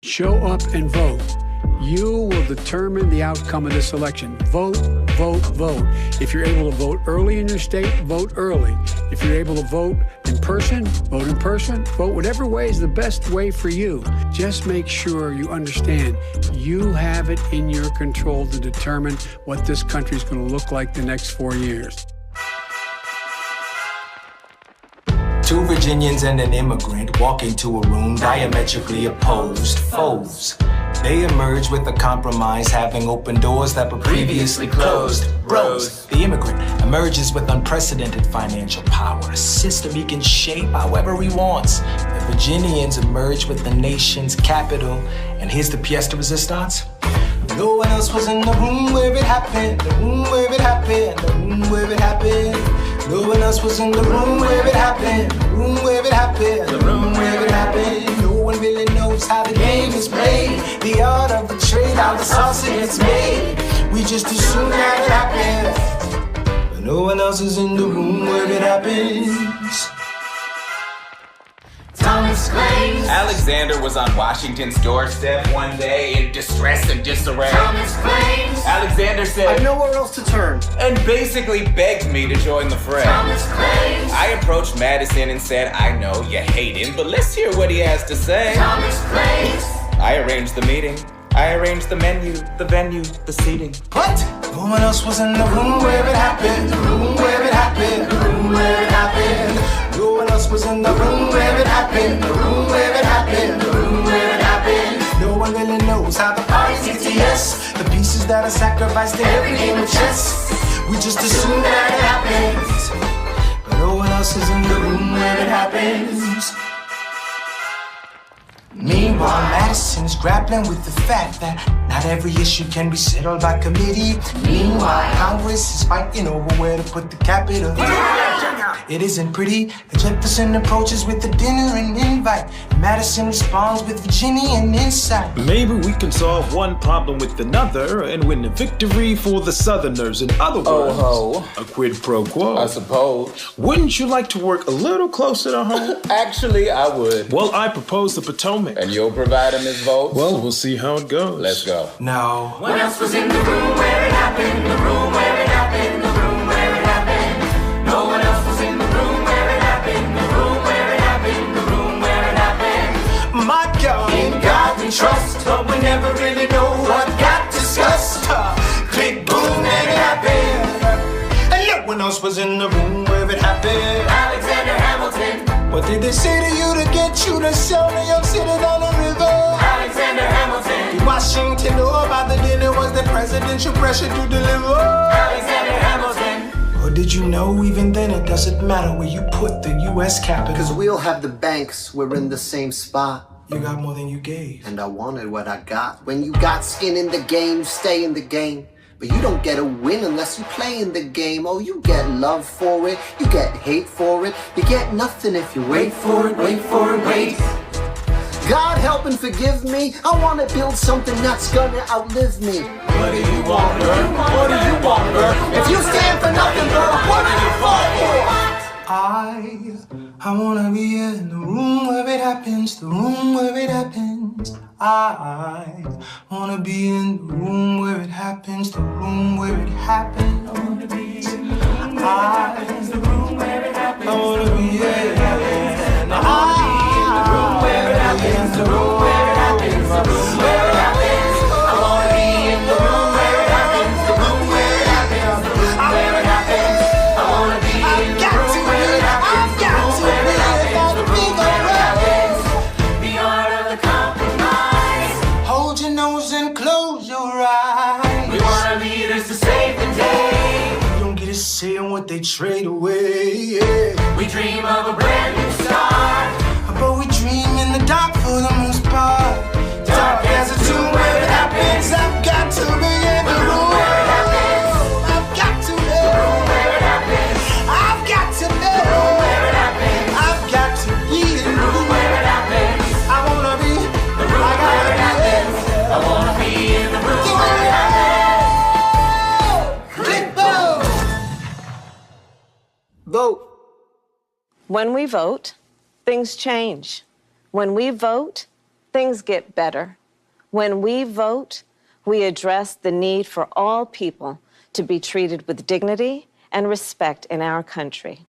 Show up and vote. You will determine the outcome of this election. Vote, vote, vote. If you're able to vote early in your state, vote early. If you're able to vote in person, vote in person. Vote whatever way is the best way for you. Just make sure you understand you have it in your control to determine what this country is going to look like the next 4 years. Two Virginians and an immigrant walk into a room diametrically opposed foes. They emerge with a compromise, having opened doors that were previously closed. Rose, the immigrant, emerges with unprecedented financial power, a system he can shape however he wants. The Virginians emerge with the nation's capital, and here's the pièce de résistance. No one else was in the room where it happened, the room where it happened, the room where it happened. No one else was in the room where it happened, the room where it happened, the room where it happened. No one really knows how the game is played, the art of the trade, how the sausage is made. We just assume that it happens, but no one else is in the room where it happens. Thomas claims Alexander was on Washington's doorstep one day in distress and disarray. Thomas claims Alexander said, I've nowhere else to turn. and basically begged me to join the fray. Thomas claims I approached Madison and said, I know you hate him, but let's hear what he has to say. Thomas claims I arranged the meeting. I arranged the menu, the venue, the seating. What? No one else was in the room where it happened, the room where it happened, the room where it happened. No one else was in the room where it happened, the room where it happened, the room where it happened. No one really knows how the parties get to yes, the pieces that are sacrificed to every game of chess. We just assume that it happens, but no one else is in the room where it happens. Meanwhile, Madison is grappling with the fact that not every issue can be settled by committee. Meanwhile, Congress is fighting over where to put the capital. It isn't pretty. Jefferson approaches with a dinner and invite. Madison responds with Virginian insight. Maybe we can solve one problem with another and win a victory for the Southerners. In other words, a quid pro quo. I suppose. Wouldn't you like to work a little closer to home? Actually, I would. Well, I propose the Potomac. And you'll provide him his votes? Well, we'll see how it goes. Let's go. No. What else was in the room where it happened, the room where it happened, the room where it happened. No one else was in the room where it happened, the room where it happened, the room where it happened. My God, In God we trust, but we never really know what got discussed. Click, boom, and it happened. And no one else was in the room where it happened. Alexander Hamilton, What did they say to you to get you to sell New York City down the river? Alexander Hamilton, Did Washington know about the dinner? Was the presidential pressure to deliver? Alexander Hamilton. Or did you know even then it doesn't matter where you put the U.S. capital? Cause we all have the banks, we're in the same spot. You got more than you gave. And I wanted what I got. When you got skin in the game, you stay in the game. But you don't get a win unless you play in the game. Oh, you get love for it, you get hate for it. You get nothing if you wait for it, wait for it, wait. God help and forgive me. I wanna build something that's gonna outlive me. What do you want, girl? What do you want, girl? If you stand for nothing, girl, what are you for? I wanna be in the room where it happens, the room where it happens. I wanna be in the room where it happens, the room where it happens. I wanna be in the room where it happens, the room where it happens. I wanna be in the room where it happens, the room where it happens, the room where it happens. I wanna be in the room where it happens, the room where it happens, the room where it happens. I wanna be in the room where it happens, the room where it happens, the room where it happens. The art of the compromise. Hold your nose and close your eyes. We want our leaders to save the day. You don't get a say on what they trade away. Yeah. We dream of a brand new start. But we dream in the dark for the most part. Dark as a tomb where it happens. I've got to be in the room where it happens. I've got to be The room where it happens. I've got to be The room where it happens. I've got to be in The room where it happens. I wanna be The room where it happens. I wanna be in the room where it happens. Click boom. Vote. When we vote, things change. When we vote, things get better. When we vote, we address the need for all people to be treated with dignity and respect in our country.